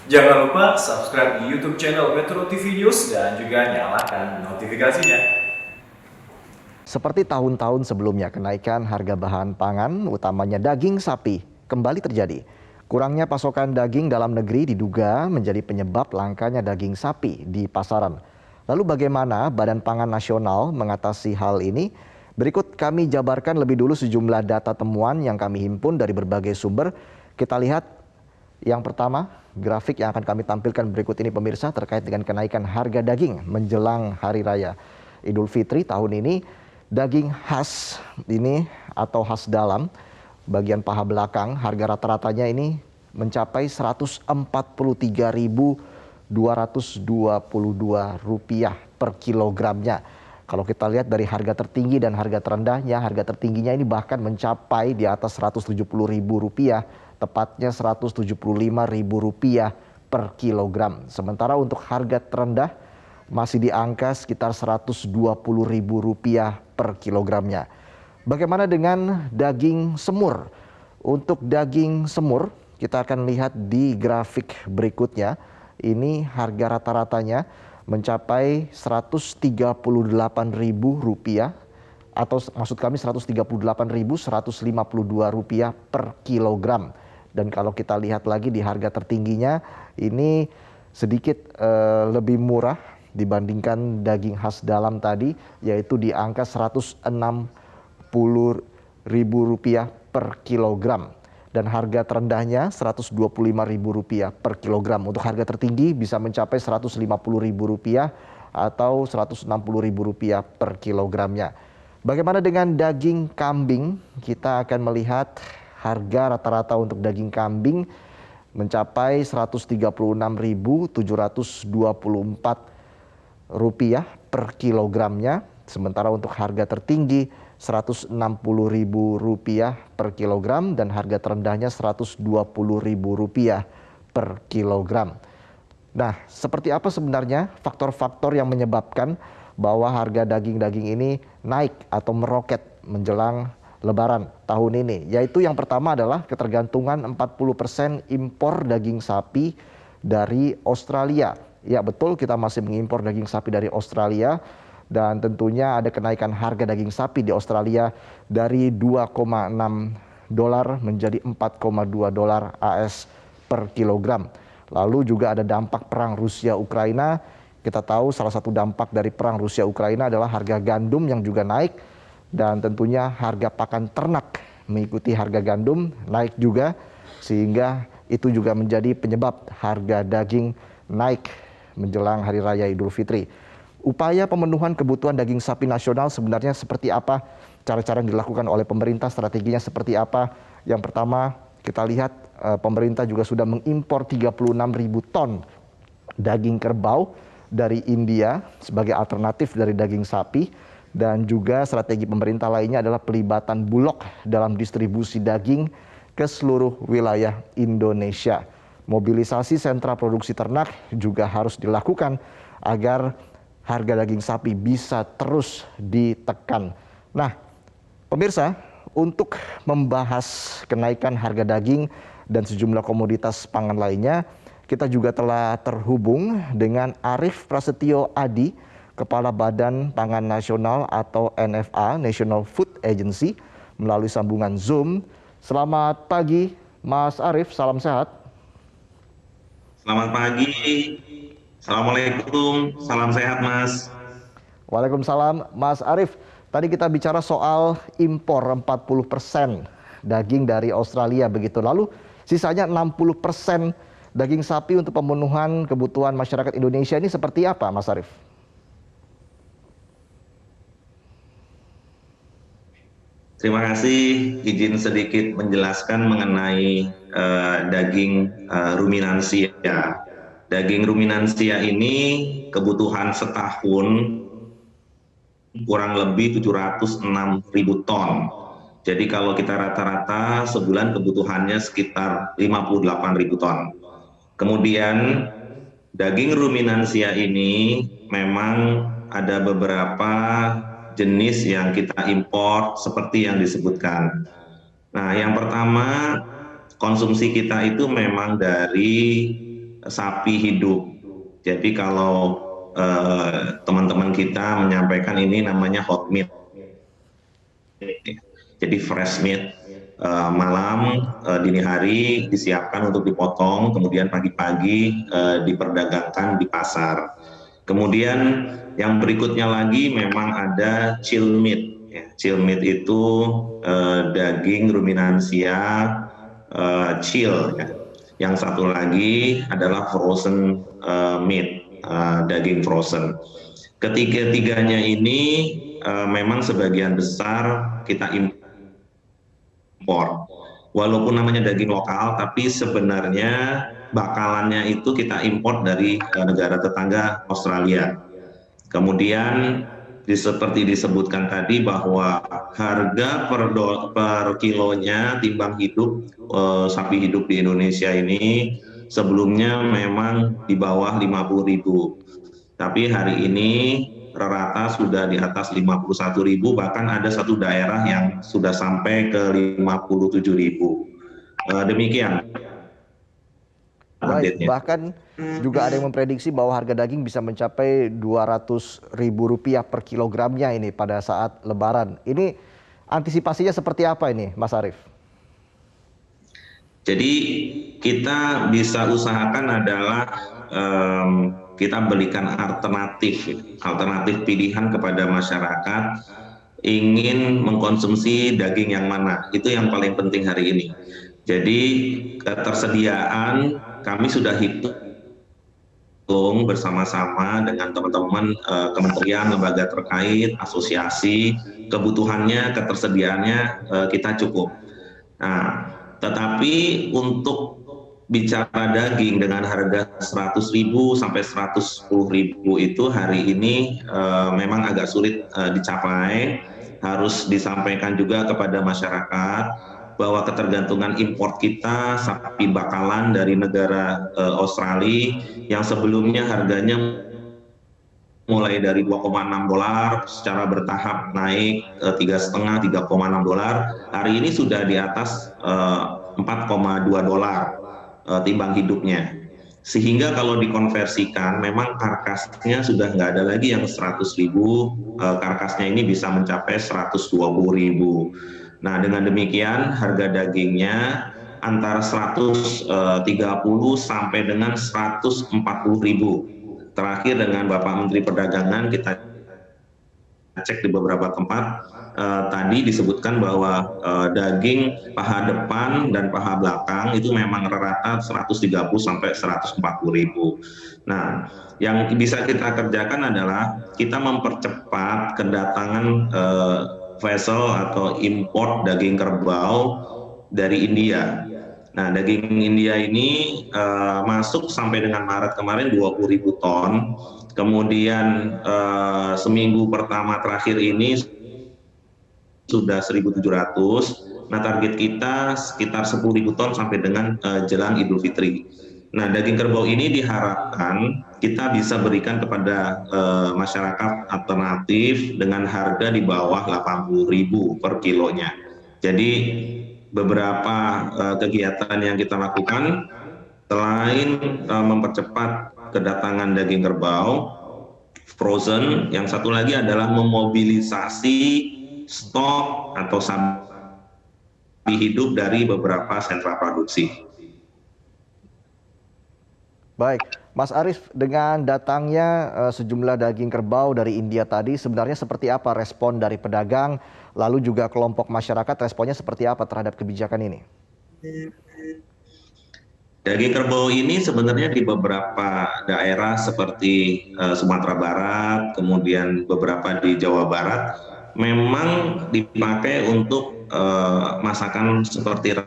Jangan lupa subscribe di YouTube channel Metro TV News dan juga nyalakan notifikasinya. Seperti tahun-tahun sebelumnya, kenaikan harga bahan pangan, utamanya daging sapi, kembali terjadi. Kurangnya pasokan daging dalam negeri diduga menjadi penyebab langkanya daging sapi di pasaran. Lalu bagaimana Badan Pangan Nasional mengatasi hal ini? Berikut kami jabarkan lebih dulu sejumlah data temuan yang kami himpun dari berbagai sumber. Kita lihat yang pertama, grafik yang akan kami tampilkan berikut ini pemirsa terkait dengan kenaikan harga daging menjelang Hari Raya Idul Fitri tahun ini. Daging khas ini atau khas dalam bagian paha belakang harga rata-ratanya ini mencapai Rp143.222 per kilogramnya. Kalau kita lihat dari harga tertinggi dan harga terendahnya, harga tertingginya ini bahkan mencapai di atas Rp170.000, tepatnya Rp175.000 per kilogram. Sementara untuk harga terendah masih di angka sekitar Rp120.000 per kilogramnya. Bagaimana dengan daging semur? Untuk daging semur, kita akan lihat di grafik berikutnya. Ini harga rata-ratanya mencapai Rp138.000 atau maksud kami Rp138.152 per kilogram. Dan kalau kita lihat lagi di harga tertingginya, ini sedikit lebih murah dibandingkan daging khas dalam tadi, yaitu di angka Rp160.000 per kilogram. Dan harga terendahnya Rp125.000 per kilogram. Untuk harga tertinggi bisa mencapai Rp150.000 atau Rp160.000 per kilogramnya. Bagaimana dengan daging kambing? Kita akan melihat harga rata-rata untuk daging kambing mencapai Rp136.724 per kilogramnya. Sementara untuk harga tertinggi Rp160.000 per kilogram dan harga terendahnya Rp120.000 per kilogram. Nah, seperti apa sebenarnya faktor-faktor yang menyebabkan bahwa harga daging-daging ini naik atau meroket menjelang Lebaran tahun ini? Yaitu yang pertama adalah ketergantungan 40% impor daging sapi dari Australia. Ya betul, kita masih mengimpor daging sapi dari Australia. Dan tentunya ada kenaikan harga daging sapi di Australia dari $2,6 menjadi $4,2 AS per kilogram. Lalu juga ada dampak perang Rusia-Ukraina. Kita tahu salah satu dampak dari perang Rusia-Ukraina adalah harga gandum yang juga naik. Dan tentunya harga pakan ternak mengikuti harga gandum naik juga. Sehingga itu juga menjadi penyebab harga daging naik menjelang Hari Raya Idul Fitri. Upaya pemenuhan kebutuhan daging sapi nasional sebenarnya seperti apa? Cara-cara yang dilakukan oleh pemerintah, strateginya seperti apa? Yang pertama, kita lihat pemerintah juga sudah mengimpor 36.000 ton daging kerbau dari India sebagai alternatif dari daging sapi. Dan juga strategi pemerintah lainnya adalah pelibatan Bulog dalam distribusi daging ke seluruh wilayah Indonesia. Mobilisasi sentra produksi ternak juga harus dilakukan agar harga daging sapi bisa terus ditekan. Nah, pemirsa, untuk membahas kenaikan harga daging dan sejumlah komoditas pangan lainnya, kita juga telah terhubung dengan Arief Prasetyo Adi, Kepala Badan Pangan Nasional atau NFA, National Food Agency, melalui sambungan Zoom. Selamat pagi, Mas Arief, salam sehat. Selamat pagi, Assalamualaikum, salam sehat Mas. Waalaikumsalam, Mas Arief. Tadi kita bicara soal impor 40% daging dari Australia begitu. Lalu sisanya 60% daging sapi untuk pemenuhan kebutuhan masyarakat Indonesia ini seperti apa, Mas Arief? Terima kasih, izin sedikit menjelaskan mengenai daging ruminansia. Daging ruminansia ini kebutuhan setahun kurang lebih 706.000 ton. Jadi kalau kita rata-rata sebulan kebutuhannya sekitar 58.000 ton. Kemudian daging ruminansia ini memang ada beberapa jenis yang kita impor seperti yang disebutkan. Nah, yang pertama konsumsi kita itu memang dari sapi hidup. Jadi kalau teman-teman kita menyampaikan ini namanya hot meat, jadi fresh meat. Malam dini hari disiapkan untuk dipotong, kemudian pagi-pagi diperdagangkan di pasar. Kemudian yang berikutnya lagi memang ada chill meat. Chill meat itu daging ruminansia chill. Yang satu lagi adalah frozen meat, daging frozen. Ketiga-tiganya ini memang sebagian besar kita impor. Walaupun namanya daging lokal, tapi sebenarnya bakalannya itu kita impor dari negara tetangga Australia. Kemudian seperti disebutkan tadi bahwa harga per kilonya timbang hidup sapi hidup di Indonesia ini sebelumnya memang di bawah 50.000. Tapi hari ini rata sudah di atas 51.000, bahkan ada satu daerah yang sudah sampai ke 57.000. Demikian Baik, update-nya. bahkan juga ada yang memprediksi bahwa harga daging bisa mencapai Rp200.000 per kilogramnya ini pada saat Lebaran. Ini antisipasinya seperti apa ini, Mas Arief? Jadi kita bisa usahakan adalah kita berikan alternatif pilihan kepada masyarakat ingin mengkonsumsi daging yang mana. Itu yang paling penting hari ini. Jadi ketersediaan kami sudah hitung bersama-sama dengan teman-teman kementerian, lembaga terkait, asosiasi, kebutuhannya, ketersediaannya kita cukup. Nah, tetapi untuk bicara daging dengan harga 100.000 sampai 110.000 itu hari ini memang agak sulit dicapai. Harus disampaikan juga kepada masyarakat bahwa ketergantungan impor kita sapi bakalan dari negara Australia yang sebelumnya harganya mulai dari $2,6 secara bertahap naik $3,5 $3,6, hari ini sudah di atas $4,2 timbang hidupnya, sehingga kalau dikonversikan memang karkasnya sudah nggak ada lagi yang 100.000, karkasnya ini bisa mencapai 120.000. Nah, dengan demikian harga dagingnya antara 130 sampai dengan 140.000. Terakhir dengan Bapak Menteri Perdagangan kita cek di beberapa tempat, tadi disebutkan bahwa daging paha depan dan paha belakang itu memang rata 130 sampai 140.000. Nah, yang bisa kita kerjakan adalah kita mempercepat kedatangan vessel atau import daging kerbau dari India. Nah, daging India ini masuk sampai dengan Maret kemarin 20.000 ton. Kemudian seminggu pertama terakhir ini sudah 1.700. Nah, target kita sekitar 10.000 ton sampai dengan jelang Idul Fitri. Nah, daging kerbau ini diharapkan kita bisa berikan kepada masyarakat alternatif dengan harga di bawah 80.000 per kilonya. Jadi beberapa kegiatan yang kita lakukan selain mempercepat kedatangan daging kerbau frozen, yang satu lagi adalah memobilisasi stok atau sapi hidup dari beberapa sentra produksi. Baik, Mas Arief, dengan datangnya sejumlah daging kerbau dari India tadi, sebenarnya seperti apa respon dari pedagang, lalu juga kelompok masyarakat responnya seperti apa terhadap kebijakan ini? Daging kerbau ini sebenarnya di beberapa daerah seperti Sumatera Barat, kemudian beberapa di Jawa Barat, memang dipakai untuk masakan seperti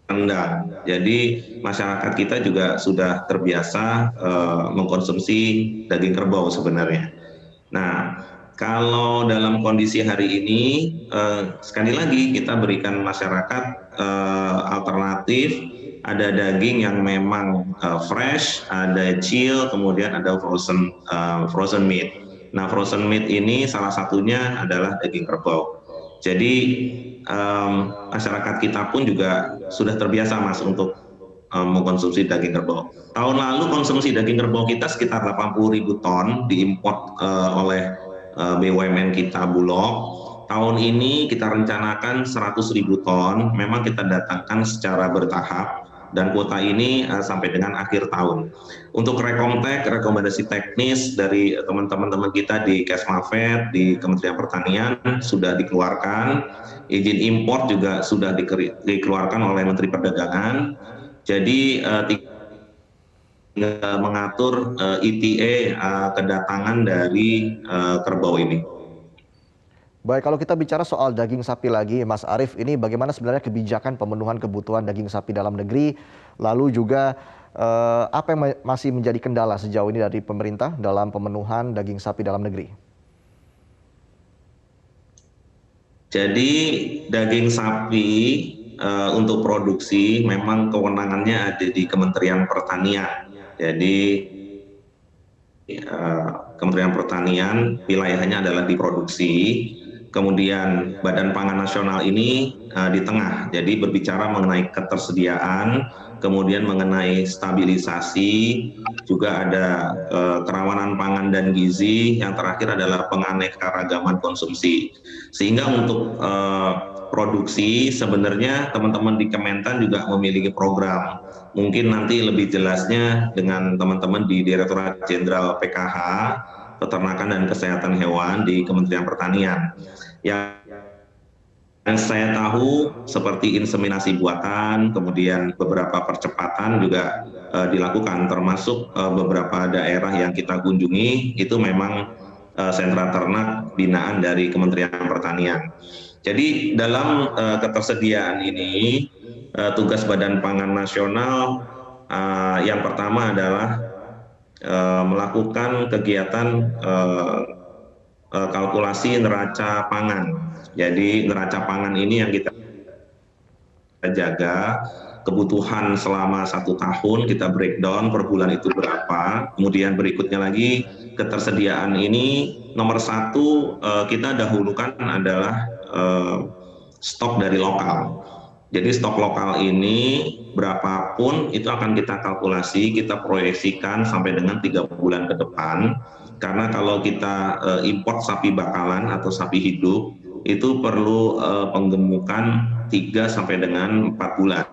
rendang. Jadi masyarakat kita juga sudah terbiasa mengkonsumsi daging kerbau sebenarnya. Nah, kalau dalam kondisi hari ini, sekali lagi kita berikan masyarakat alternatif, ada daging yang memang fresh, ada chill, kemudian ada frozen meat. Nah, frozen meat ini salah satunya adalah daging kerbau. Jadi masyarakat kita pun juga sudah terbiasa, Mas, untuk mengkonsumsi daging kerbau. Tahun lalu konsumsi daging kerbau kita sekitar 80.000 ton diimport oleh BUMN kita Bulog. Tahun ini kita rencanakan 100.000 ton, memang kita datangkan secara bertahap dan kuota ini sampai dengan akhir tahun. Untuk Rekomtek, rekomendasi teknis dari teman-teman kita di Kesmafed, di Kementerian Pertanian sudah dikeluarkan, izin impor juga sudah dikeluarkan oleh Menteri Perdagangan. Jadi tinggal mengatur ETA kedatangan dari kerbau ini. Baik, kalau kita bicara soal daging sapi lagi, Mas Arief, ini bagaimana sebenarnya kebijakan pemenuhan kebutuhan daging sapi dalam negeri, lalu juga apa yang masih menjadi kendala sejauh ini dari pemerintah dalam pemenuhan daging sapi dalam negeri? Jadi daging sapi untuk produksi memang kewenangannya ada di Kementerian Pertanian. Jadi Kementerian Pertanian wilayahnya adalah di produksi. Kemudian Badan Pangan Nasional ini di tengah, jadi berbicara mengenai ketersediaan, kemudian mengenai stabilisasi, juga ada kerawanan pangan dan gizi, yang terakhir adalah penganekaragaman konsumsi. Sehingga untuk produksi sebenarnya teman-teman di Kementan juga memiliki program. Mungkin nanti lebih jelasnya dengan teman-teman di Direktorat Jenderal PKH, Peternakan dan Kesehatan Hewan di Kementerian Pertanian. Yang saya tahu seperti inseminasi buatan, kemudian beberapa percepatan juga dilakukan, termasuk beberapa daerah yang kita kunjungi itu memang sentra ternak binaan dari Kementerian Pertanian. Jadi dalam ketersediaan ini tugas Badan Pangan Nasional yang pertama adalah melakukan kegiatan kalkulasi neraca pangan. Jadi neraca pangan ini yang kita jaga, kebutuhan selama 1 tahun kita breakdown per bulan itu berapa. Kemudian berikutnya lagi ketersediaan ini nomor 1 kita dahulukan adalah stok dari lokal. Jadi stok lokal ini berapapun itu akan kita kalkulasi, kita proyeksikan sampai dengan 3 bulan ke depan. Karena kalau kita import sapi bakalan atau sapi hidup itu perlu penggemukan 3 sampai dengan 4 bulan.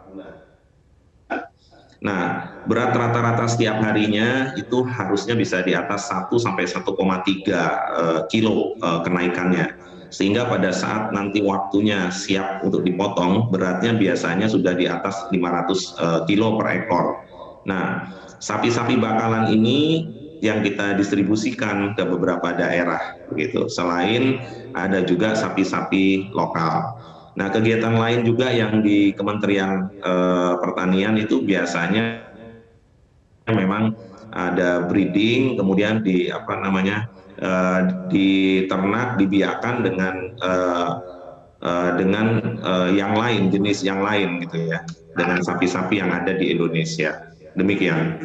Nah, berat rata-rata setiap harinya itu harusnya bisa di atas 1 sampai 1,3 kilo kenaikannya. Sehingga pada saat nanti waktunya siap untuk dipotong, beratnya biasanya sudah di atas 500 kilo per ekor. Nah, sapi-sapi bakalan ini yang kita distribusikan ke beberapa daerah begitu. Selain ada juga sapi-sapi lokal. Nah, kegiatan lain juga yang di Kementerian Pertanian itu biasanya memang ada breeding, kemudian di di ternak dibiakan dengan yang lain, jenis yang lain gitu ya, dengan sapi-sapi yang ada di Indonesia. Demikian.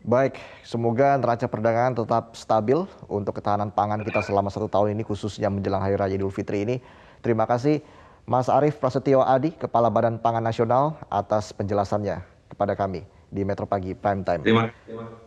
Baik, semoga neraca perdagangan tetap stabil untuk ketahanan pangan kita selama 1 tahun ini, khususnya menjelang Hari Raya Idul Fitri ini. Terima kasih Mas Arief Prasetyo Adi, Kepala Badan Pangan Nasional, atas penjelasannya kepada kami di Metro Pagi Prime Time. Terima kasih.